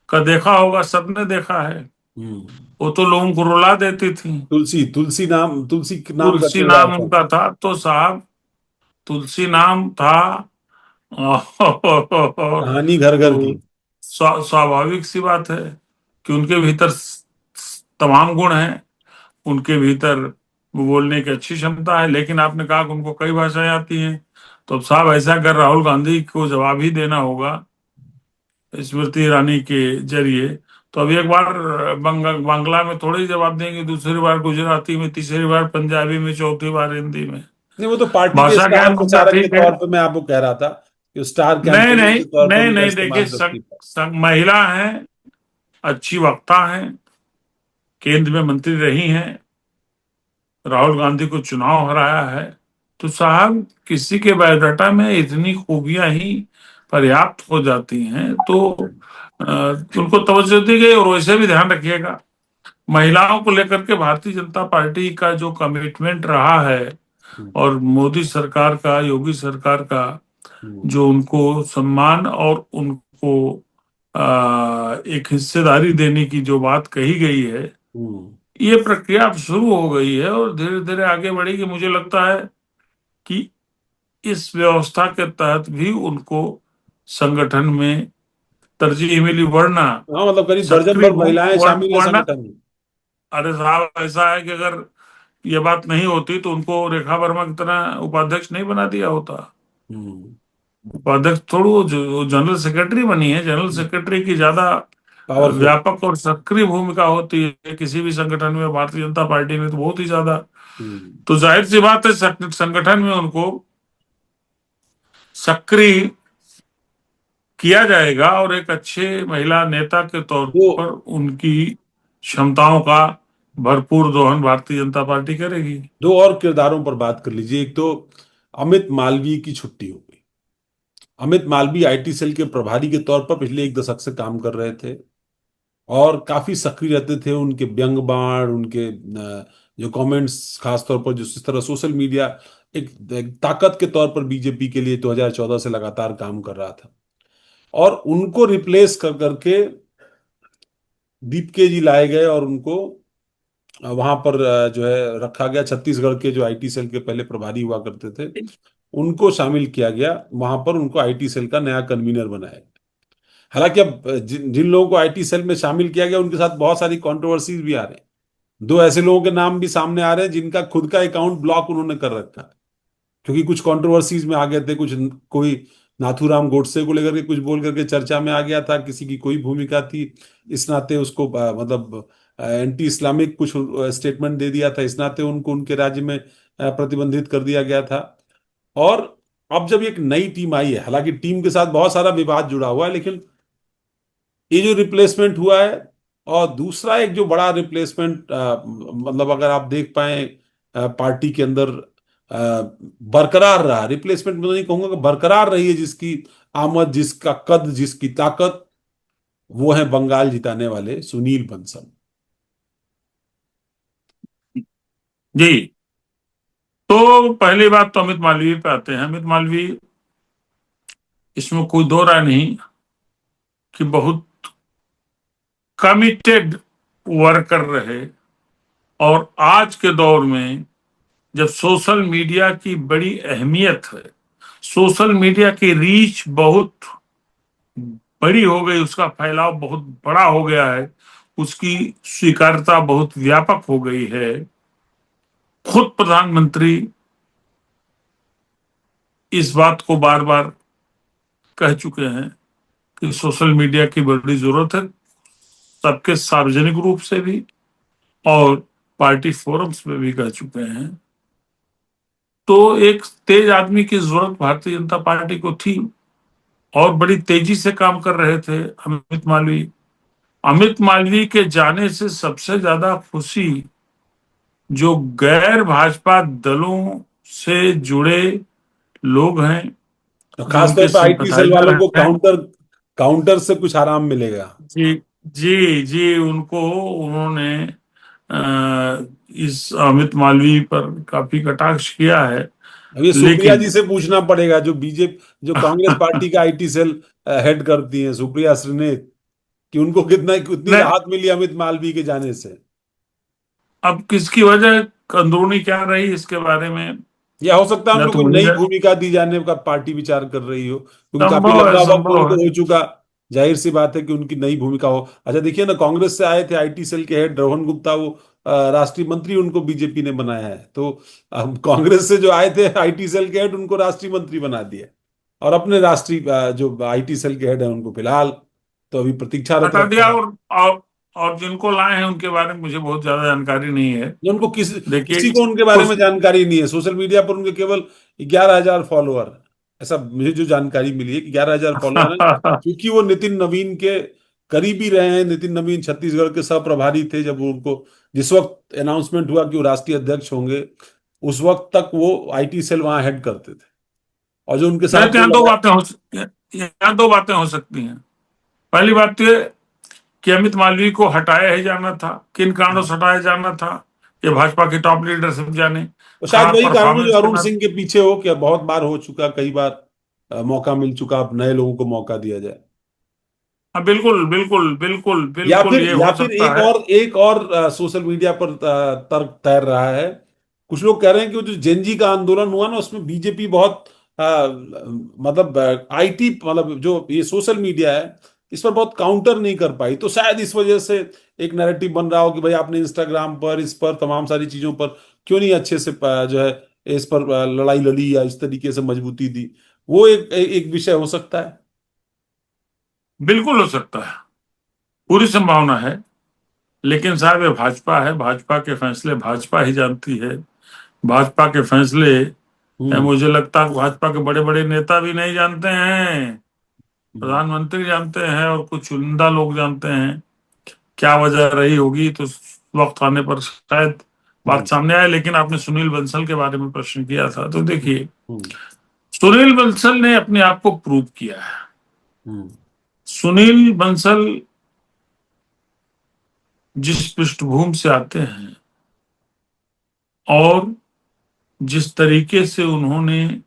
का देखा होगा, सबने देखा है। हम्म। वो तो लोगों को रुला देती थी। तुलसी नाम का तुलसी किरदार नाम था। उनका था तो साहब, तुलसी नाम था। और कहानी घर घर की। वो स्वाभाविक सी बात है कि उनके भीतर तमाम गुण हैं। उनके भीतर वो बोलने की अच्छी क्षमता है, लेकिन आपने कहा कि उनको कई भाषाएं आती हैं। तो अब साहब, ऐसा अगर राहुल गांधी को जवाब ही देना होगा स्मृति ईरानी के जरिए, तो अब एक बार बांग्ला में थोड़ी जवाब देंगे, दूसरी बार गुजराती में, तीसरी बार पंजाबी में, चौथी बार हिंदी में। नहीं, वो तो पार्टी के भाषा स्टार ज्ञान उनका प्रचारक के ठीक है। तौर पे मैं आपको कह रहा था कि स्टार नहीं कैंपेनर नहीं के तौर पर नहीं उनका नहीं, देखिए, इस्तेमाल कर सकता है। महिला है, अच्छी वक्ता है, केंद्र में मंत्री रही हैं, राहुल गांधी को चुनाव हराया है। तो साहब, किसी के बायोडाटा में इतनी खूबियां ही पर्याप्त हो जाती हैं, तो उनको तवज्जो दी गई। और वैसे भी ध्यान रखिएगा, महिलाओं को लेकर के भारतीय जनता पार्टी का जो कमिटमेंट रहा है, हम्म। और मोदी सरकार का, योगी सरकार का हम्म। जो उनको सम्मान और उनको एक हिस्सेदारी देने की जो बात कही गई है, हम्म। ये प्रक्रिया अब शुरू हो गई है और धीरे धीरे आगे बढ़ेगी। मुझे लगता है कि इस व्यवस्था के तहत भी उनको संगठन में तरजीह मिली, वरना हाँ, मतलब करीब दर्जन सक्रिय भर महिलाएं शामिल है वरना, संगठन में। अरे साहब ऐसा है कि अगर ये बात नहीं होती तो उनको रेखा वर्मा की तरह उपाध्यक्ष नहीं बना दिया होता। हम्म। उपाध्यक्ष थोड़ी वो जो जनरल सेक्रेटरी बनी है, जनरल सेक्रेटरी की ज्यादा पावरफुल। व्यापक और सक्रिय भूमिका होती है किसी भी संगठन में, भारतीय जनता पार्टी में तो बहुत ही ज्यादा। हम्म। तो जाहिर सी बात है संगठन में उनको सक्रिय किया जाएगा और एक अच्छे महिला नेता के तौर दो पर उनकी क्षमताओं का भरपूर दोहन भारतीय जनता पार्टी करेगी। दो और किरदारों पर बात कर लीजिए। एक तो अमित मालवीय की छुट्टी हो गई। अमित मालवीय आईटी सेल के प्रभारी के तौर पर पिछले एक दशक से काम कर रहे थे और काफी सक्रिय रहते थे। उनके व्यंग बाण, उनके जो कमेंट्स, खासतौर पर जो इस तरह सोशल मीडिया एक ताकत के तौर पर बीजेपी के लिए 2014 से लगातार काम कर रहा था। और उनको रिप्लेस कर करके दीपके जी लाए गए और उनको वहां पर जो है रखा गया। छत्तीसगढ़ के जो आईटी सेल के पहले प्रभारी हुआ करते थे उनको शामिल किया गया। वहां पर उनको आईटी सेल का नया कन्वीनर बनाया गया। हालांकि अब जिन जिन लोगों को आईटी सेल में शामिल किया गया उनके साथ बहुत सारी कंट्रोवर्सीज भी आ रही हैं। दो ऐसे लोगों के नाम भी सामने आ रहे हैं जिनका खुद का अकाउंट ब्लॉक उन्होंने कर रखा है, क्योंकि कुछ कंट्रोवर्सीज में आ गए थे। कुछ कोई नाथूराम गोडसे को लेकर के कुछ बोल करके चर्चा में आ गया था, किसी की कोई भूमिका थी, इस नाते उसको मतलब एंटी इस्लामिक कुछ स्टेटमेंट दे दिया था, इस नाते उनको उनके राज्य में प्रतिबंधित कर दिया गया था। और अब जब एक नई टीम आई है, हालांकि टीम के साथ बहुत सारा विवाद जुड़ा हुआ है, लेकिन ये जो रिप्लेसमेंट हुआ है, और दूसरा एक जो बड़ा रिप्लेसमेंट मतलब अगर आप देख पाए पार्टी के अंदर बरकरार रहा। रिप्लेसमेंट में तो नहीं कहूंगा कि बरकरार रही है जिसकी आमद, जिसका कद, जिसकी ताकत, वो है बंगाल जिताने वाले सुनील बंसल। जी। तो पहली बात तो अमित मालवीय पे आते हैं। अमित मालवीय, इसमें कोई दो राय नहीं कि बहुत कमिटेड वर्कर रहे। और आज के दौर में जब सोशल मीडिया की बड़ी अहमियत है, सोशल मीडिया की रीच बहुत बड़ी हो गई, उसका फैलाव बहुत बड़ा हो गया है, उसकी स्वीकार्यता बहुत व्यापक हो गई है। खुद प्रधानमंत्री इस बात को बार बार कह चुके हैं कि सोशल मीडिया की बड़ी जरूरत है, सबके सार्वजनिक रूप से भी और पार्टी फोरम्स में भी कह चुके हैं। तो एक तेज आदमी की जरूरत भारतीय जनता पार्टी को थी और बड़ी तेजी से काम कर रहे थे अमित मालवीय। अमित मालवीय के जाने से सबसे ज्यादा खुशी जो गैर भाजपा दलों से जुड़े लोग हैं, तो जो खासतौर उनके पर आईटी सेल वालों सिंपथाइजर को हैं। काउंटर काउंटर से कुछ आराम मिलेगा। जी जी जी, उनको उन्होंने इस अमित मालवीय पर काफी कटाक्ष किया है। अब ये सुप्रिया लेकिन जी से पूछना पड़ेगा, जो बीजेपी, जो कांग्रेस पार्टी का आईटी सेल हेड करती हैं, सुप्रिया श्रीनेत, कि उनको कितना कितनी नहीं, राहत मिली अमित मालवीय के जाने से। अब किसकी वजह अंदरूनी क्या रही इसके बारे में या हो सकता है न उनको तो कोई मुझे नई भूमिका दी जाने का पार्टी विचार कर रही हो, क्योंकि काफी संभव है, लंबा वक्त संभव उनको है। हो चुका। जाहिर सी बात है कि उनकी नई भूमिका हो। अच्छा देखिए ना, कांग्रेस से आए थे आईटी सेल के हेड रोहन गुप्ता, वो राष्ट्रीय मंत्री उनको बीजेपी ने बनाया है। तो अब कांग्रेस से जो आए थे आईटी सेल के हेड, उनको राष्ट्रीय मंत्री बना दिया। और अपने राष्ट्रीय जो आईटी सेल के हेड है उनको फिलहाल तो अभी प्रतीक्षारत हटा रखा दिया। है। और जिनको लाए हैं उनके बारे में मुझे बहुत ज्यादा जानकारी नहीं है। ये उनको देखिए किसी को उनके बारे में कुछ जानकारी नहीं है। सोशल मीडिया पर उनके केवल 11,000 फॉलोअर, ऐसा मुझे जो जानकारी मिली है कि 11,000 फॉलोअर हैं। क्योंकि वो नितिन नवीन के करीबी रहे हैं। नितिन नवीन छत्तीसगढ़ के सह प्रभारी थे जब वो उनको, जिस वक्त अनाउंसमेंट हुआ कि वो राष्ट्रीय अध्यक्ष होंगे, उस वक्त तक वो आईटी सेल वहां हेड करते थे। और जो उनके नहीं, साथ तो जो यहाँ दो लगा। बातें हो यहाँ दो बातें हो सकती हैं। पहली बात तो ये कि अमित मालवीय को हटाया ही जाना था, किन कारणों से हटाया जाना था ये भाजपा की टॉप लीडरशिप जाने। तो शायद खराब वही कारण है जो परफॉर्मेंस के अरुण नाते। सिंह के पीछे हो, कि बहुत बार हो चुका, कई बार मौका मिल चुका, अब नए लोगों को मौका दिया जाए। हाँ, बिल्कुल बिल्कुल बिल्कुल या बिल्कुल फिर ये या हो फिर सकता एक है। और एक और सोशल मीडिया पर तर्क तैर रहा है। कुछ लोग कह रहे हैं कि वो जो जेनजी का आंदोलन हुआ ना, उसमें बीजेपी बहुत मतलब आईटी, मतलब जो ये सोशल मीडिया है, इस पर बहुत काउंटर नहीं कर पाई, तो शायद इस वजह से एक नैरेटिव बन रहा हो कि भाई आपने इंस्टाग्राम पर, इस पर, तमाम सारी चीजों पर क्यों नहीं अच्छे से जो है इस पर लड़ाई लड़ी या इस तरीके से मजबूती दी। वो एक विषय हो सकता है। बिल्कुल हो सकता है, पूरी संभावना है। लेकिन साहब ये भाजपा है, भाजपा के फैसले भाजपा ही जानती है। भाजपा के फैसले हम्म। मुझे लगता है भाजपा के बड़े बड़े नेता भी नहीं जानते हैं, हम्म। प्रधानमंत्री जानते हैं और कुछ चुनिंदा लोग जानते हैं। क्या वजह रही होगी तो वक्त आने पर शायद बात हम्म। सामने आए। लेकिन आपने सुनील बंसल के बारे में प्रश्न किया था, तो देखिए, हम्म। सुनील बंसल ने अपने आप को प्रूव किया है। हम्म। सुनील बंसल जिस पृष्ठभूमि से आते हैं और जिस तरीके से उन्होंने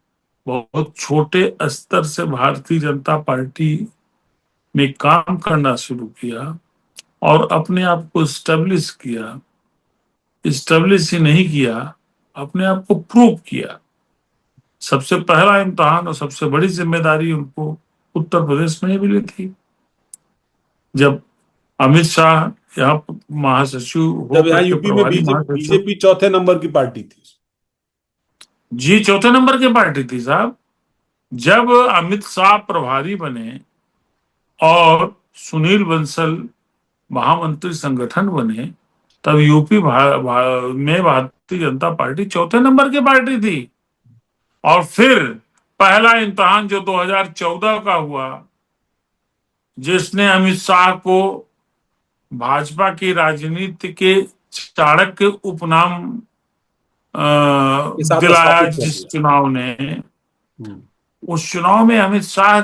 बहुत छोटे स्तर से भारतीय जनता पार्टी में काम करना शुरू किया और अपने आप को स्टेब्लिश किया, स्टेब्लिश ही नहीं किया, अपने आप को प्रूव किया। सबसे पहला इम्तहान और सबसे बड़ी जिम्मेदारी उनको उत्तर प्रदेश में ही मिली थी, जब अमित शाह यहाँ महासचिव जब यहाँ होकर के, यूपी में प्रभारी महासचिव। बीजेपी चौथे नंबर की पार्टी थी। जी, चौथे नंबर की पार्टी थी साहब। जब अमित शाह प्रभारी बने और सुनील बंसल महामंत्री संगठन बने, तब यूपी में भारतीय जनता पार्टी चौथे नंबर की पार्टी थी। और फिर पहला इम्तहान जो 2014 का हुआ, जिसने अमित शाह को भाजपा की राजनीति के चाणक्य उपनाम के साथ दिलाया, स्थापित कर जिस दिया। चुनाव ने, हम्म। उस चुनाव में अमित शाह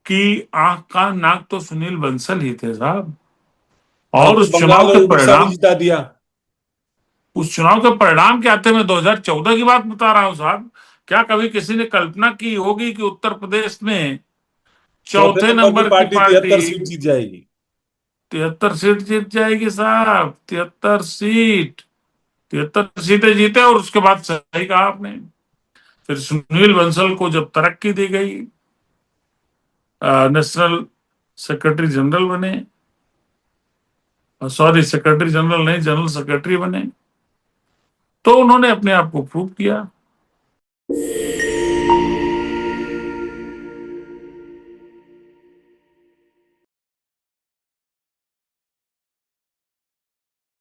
की आंख कान नाक तो सुनील बंसल ही थे साहब। और और फिर उस चुनाव बंगाल और के उड़ीसा भी परिणाम, जिता दिया। उस चुनाव के परिणाम क्या थे? मैं 2014 की बात बता रहा हूं साहब। क्या कभी किसी ने कल्पना की होगी कि उत्तर प्रदेश में चौथे चौथे नंबर की नंबर की पार्टी पार्टी 73 सीट जीत जाएगी। 73 सीट जीत जाएगी साहब? 73 सीट, 73 सीटें जीते। और उसके बाद सही कहा आपने, फिर सुनील बंसल को जब तरक्की दी गई, नेशनल सेक्रेटरी जनरल बने, सॉरी सेक्रेटरी जनरल नहीं, जनरल सेक्रेटरी बने, तो उन्होंने अपने आप को प्रूव किया।